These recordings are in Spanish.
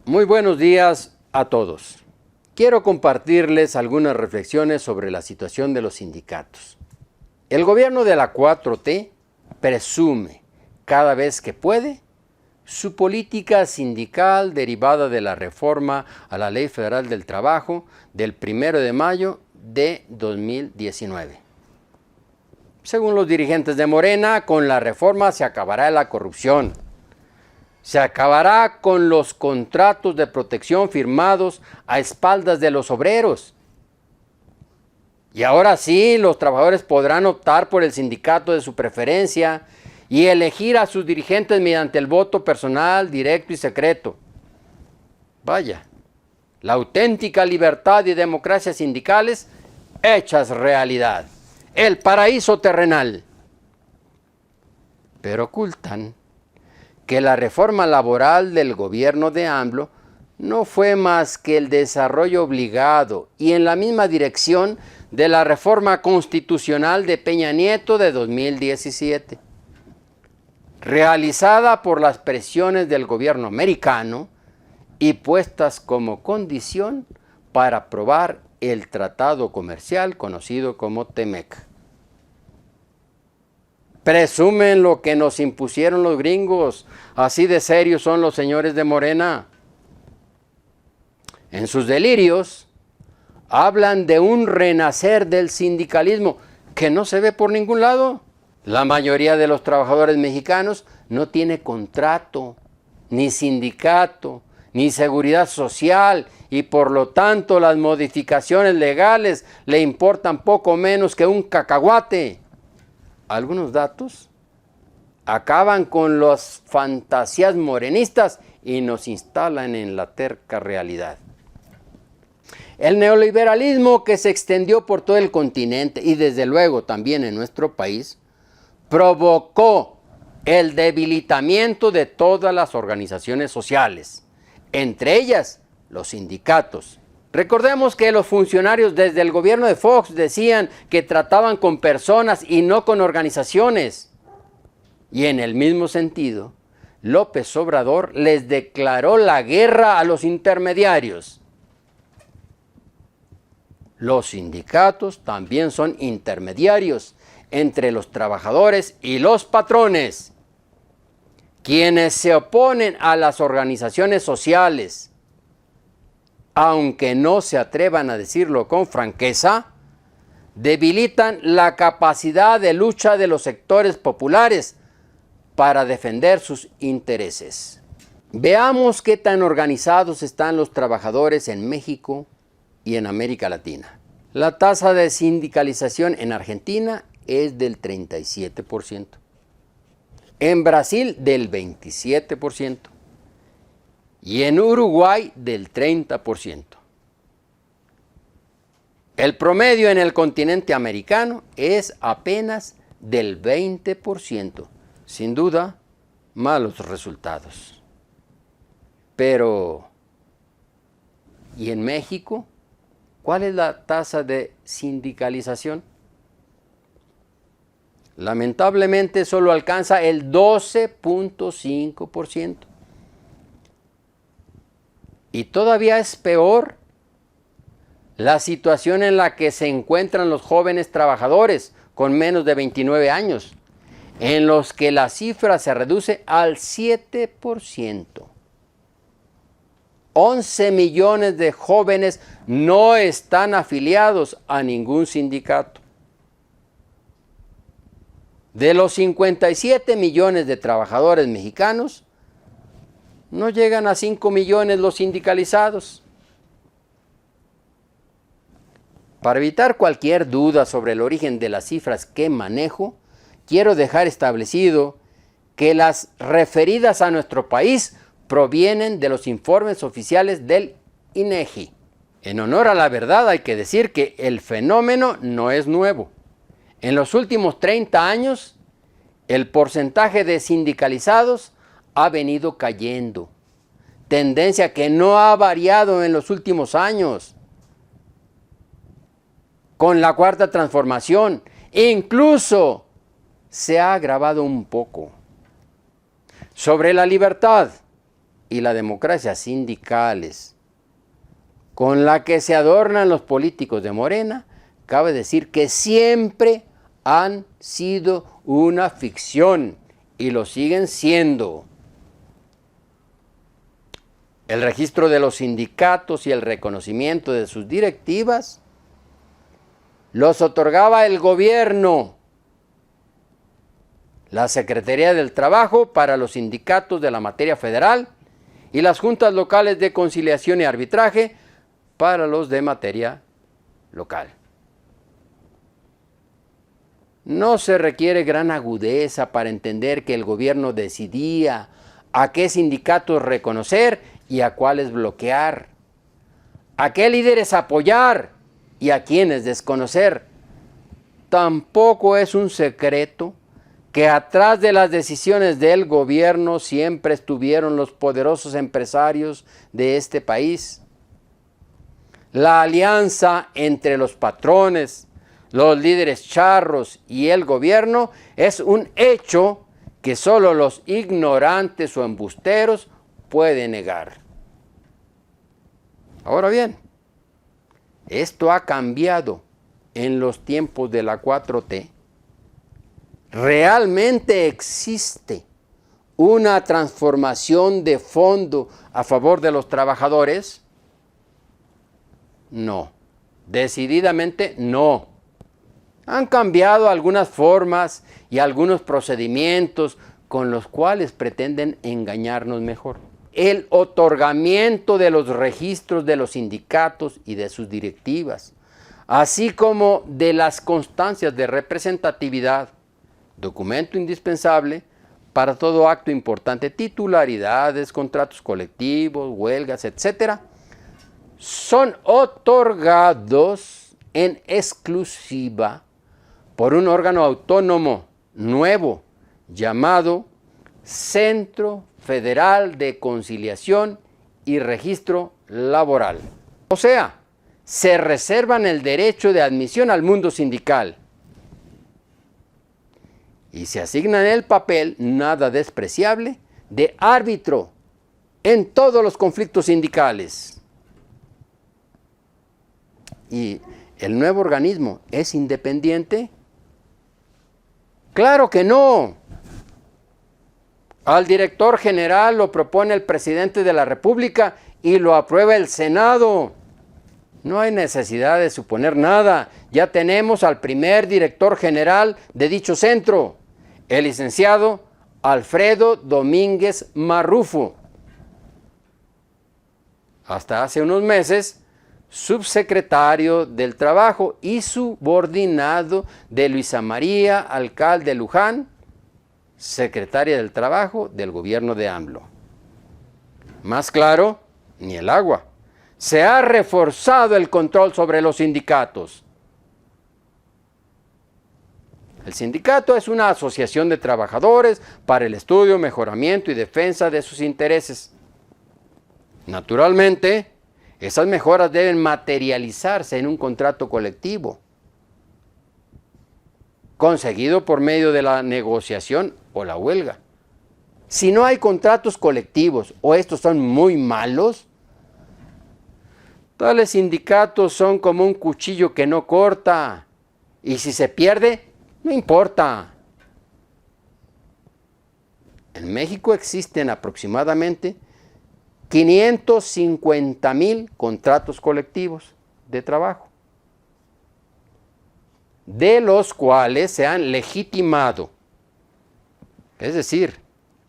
Muy buenos días a todos. Quiero compartirles algunas reflexiones sobre la situación de los sindicatos. El gobierno de la 4T presume, cada vez que puede, su política sindical derivada de la reforma a la Ley Federal del Trabajo del 1 de mayo de 2019. Según los dirigentes de Morena, con la reforma se acabará la corrupción. Se acabará con los contratos de protección firmados a espaldas de los obreros. Y ahora sí, los trabajadores podrán optar por el sindicato de su preferencia y elegir a sus dirigentes mediante el voto personal, directo y secreto. Vaya, la auténtica libertad y democracia sindicales hechas realidad. El paraíso terrenal. Pero ocultan que la reforma laboral del gobierno de AMLO no fue más que el desarrollo obligado y en la misma dirección de la reforma constitucional de Peña Nieto de 2017, realizada por las presiones del gobierno americano y puestas como condición para aprobar el tratado comercial conocido como TEMEC. Presumen lo que nos impusieron los gringos, así de serios son los señores de Morena. En sus delirios hablan de un renacer del sindicalismo que no se ve por ningún lado. La mayoría de los trabajadores mexicanos no tiene contrato, ni sindicato, ni seguridad social y por lo tanto las modificaciones legales le importan poco menos que un cacahuate. Algunos datos acaban con las fantasías morenistas y nos instalan en la terca realidad. El neoliberalismo que se extendió por todo el continente y desde luego también en nuestro país provocó el debilitamiento de todas las organizaciones sociales, entre ellas los sindicatos. Recordemos que los funcionarios desde el gobierno de Fox decían que trataban con personas y no con organizaciones. Y en el mismo sentido, López Obrador les declaró la guerra a los intermediarios. Los sindicatos también son intermediarios entre los trabajadores y los patrones. Quienes se oponen a las organizaciones sociales, aunque no se atrevan a decirlo con franqueza, debilitan la capacidad de lucha de los sectores populares para defender sus intereses. Veamos qué tan organizados están los trabajadores en México y en América Latina. La tasa de sindicalización en Argentina es del 37%. En Brasil del 27%. Y en Uruguay del 30%. El promedio en el continente americano es apenas del 20%. Sin duda, malos resultados. Pero, ¿y en México? ¿Cuál es la tasa de sindicalización? Lamentablemente solo alcanza el 12.5%. Y todavía es peor la situación en la que se encuentran los jóvenes trabajadores con menos de 29 años, en los que la cifra se reduce al 7%. 11 millones de jóvenes no están afiliados a ningún sindicato. De los 57 millones de trabajadores mexicanos, no llegan a 5 millones los sindicalizados. Para evitar cualquier duda sobre el origen de las cifras que manejo, quiero dejar establecido que las referidas a nuestro país provienen de los informes oficiales del INEGI. En honor a la verdad hay que decir que el fenómeno no es nuevo. En los últimos 30 años, el porcentaje de sindicalizados ha venido cayendo, tendencia que no ha variado en los últimos años. Con la Cuarta Transformación, incluso se ha agravado un poco. Sobre la libertad y la democracia sindicales, con la que se adornan los políticos de Morena, cabe decir que siempre han sido una ficción y lo siguen siendo. El registro de los sindicatos y el reconocimiento de sus directivas los otorgaba el gobierno, la Secretaría del Trabajo para los sindicatos de la materia federal y las juntas locales de conciliación y arbitraje para los de materia local. No se requiere gran agudeza para entender que el gobierno decidía a qué sindicatos reconocer y a cuáles bloquear, a qué líderes apoyar y a quiénes desconocer. Tampoco es un secreto que atrás de las decisiones del gobierno siempre estuvieron los poderosos empresarios de este país. La alianza entre los patrones, los líderes charros y el gobierno es un hecho que solo los ignorantes o embusteros pueden negar. Ahora bien, esto ha cambiado en los tiempos de la 4T. ¿Realmente existe una transformación de fondo a favor de los trabajadores? No, decididamente no. Han cambiado algunas formas y algunos procedimientos con los cuales pretenden engañarnos mejor. El otorgamiento de los registros de los sindicatos y de sus directivas, así como de las constancias de representatividad, documento indispensable para todo acto importante, titularidades, contratos colectivos, huelgas, etc., son otorgados en exclusiva por un órgano autónomo nuevo llamado Centro Federal de Conciliación y Registro Laboral. O sea, se reservan el derecho de admisión al mundo sindical y se asignan el papel nada despreciable de árbitro en todos los conflictos sindicales. ¿Y el nuevo organismo es independiente? ¡Claro que no! Al director general lo propone el presidente de la República y lo aprueba el Senado. No hay necesidad de suponer nada. Ya tenemos al primer director general de dicho centro, el licenciado Alfredo Domínguez Marrufo. Hasta hace unos meses, subsecretario del Trabajo y subordinado de Luisa María Alcalde Luján, secretaria del Trabajo del gobierno de AMLO. Más claro, ni el agua. Se ha reforzado el control sobre los sindicatos. El sindicato es una asociación de trabajadores para el estudio, mejoramiento y defensa de sus intereses. Naturalmente, esas mejoras deben materializarse en un contrato colectivo, conseguido por medio de la negociación o la huelga. Si no hay contratos colectivos o estos son muy malos, tales sindicatos son como un cuchillo que no corta, y si se pierde, no importa. En México existen aproximadamente 550,000 contratos colectivos de trabajo, de los cuales se han legitimado, es decir,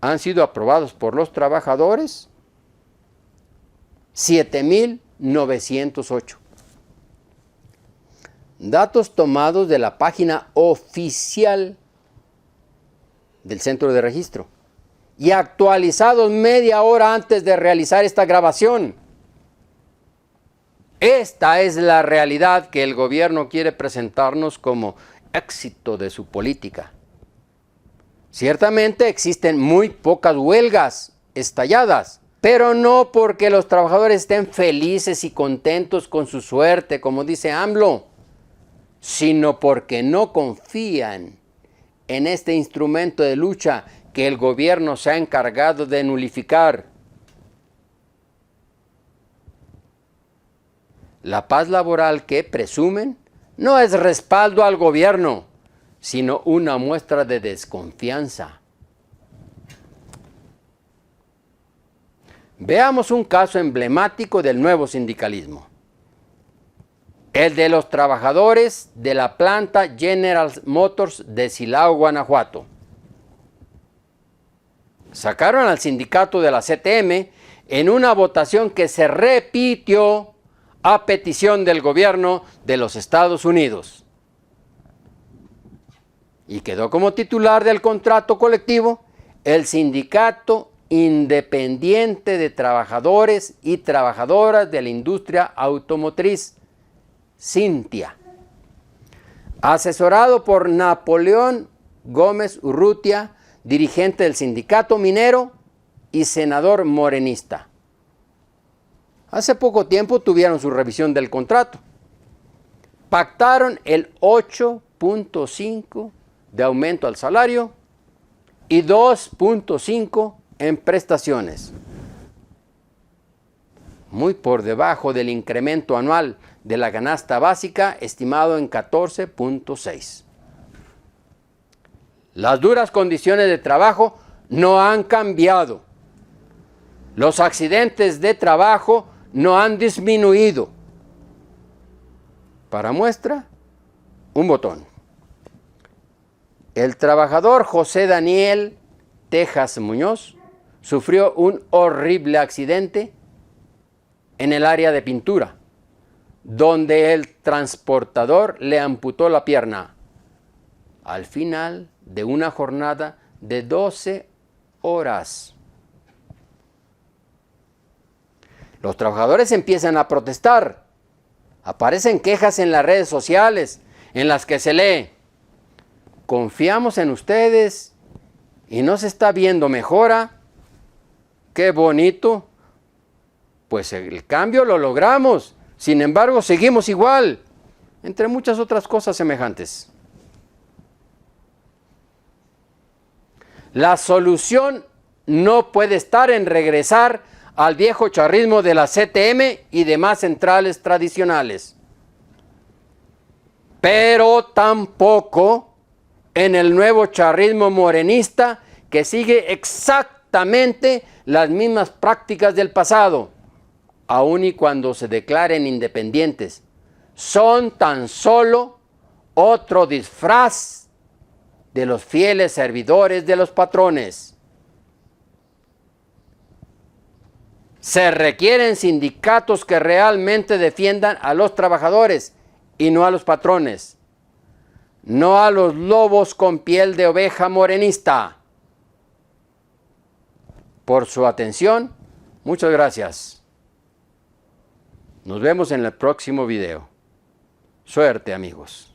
han sido aprobados por los trabajadores 7,908. Datos tomados de la página oficial del Centro de Registro y actualizados media hora antes de realizar esta grabación. Esta es la realidad que el gobierno quiere presentarnos como éxito de su política. Ciertamente existen muy pocas huelgas estalladas, pero no porque los trabajadores estén felices y contentos con su suerte, como dice AMLO, sino porque no confían en este instrumento de lucha que el gobierno se ha encargado de nulificar. La paz laboral que presumen no es respaldo al gobierno, sino una muestra de desconfianza. Veamos un caso emblemático del nuevo sindicalismo. El de los trabajadores de la planta General Motors de Silao, Guanajuato. Sacaron al sindicato de la CTM en una votación que se repitió a petición del gobierno de los Estados Unidos. Y quedó como titular del contrato colectivo el Sindicato Independiente de Trabajadores y Trabajadoras de la Industria Automotriz, Cintia, asesorado por Napoleón Gómez Urrutia, dirigente del sindicato minero y senador morenista. Hace poco tiempo tuvieron su revisión del contrato. Pactaron el 8.5 de aumento al salario y 2.5 en prestaciones, muy por debajo del incremento anual de la canasta básica estimado en 14.6. Las duras condiciones de trabajo no han cambiado. Los accidentes de trabajo no han disminuido. Para muestra, un botón. El trabajador José Daniel Tejas Muñoz sufrió un horrible accidente en el área de pintura, donde el transportador le amputó la pierna al final de una jornada de 12 horas. Los trabajadores empiezan a protestar. Aparecen quejas en las redes sociales en las que se lee: confiamos en ustedes y no se está viendo mejora. ¡Qué bonito! Pues el cambio lo logramos. Sin embargo, seguimos igual, entre muchas otras cosas semejantes. La solución no puede estar en regresar al viejo charrismo de la CTM y demás centrales tradicionales, pero tampoco en el nuevo charrismo morenista que sigue exactamente las mismas prácticas del pasado, aun y cuando se declaren independientes. Son tan solo otro disfraz de los fieles servidores de los patrones. Se requieren sindicatos que realmente defiendan a los trabajadores y no a los patrones, no a los lobos con piel de oveja morenista. Por su atención, muchas gracias. Nos vemos en el próximo video. Suerte, amigos.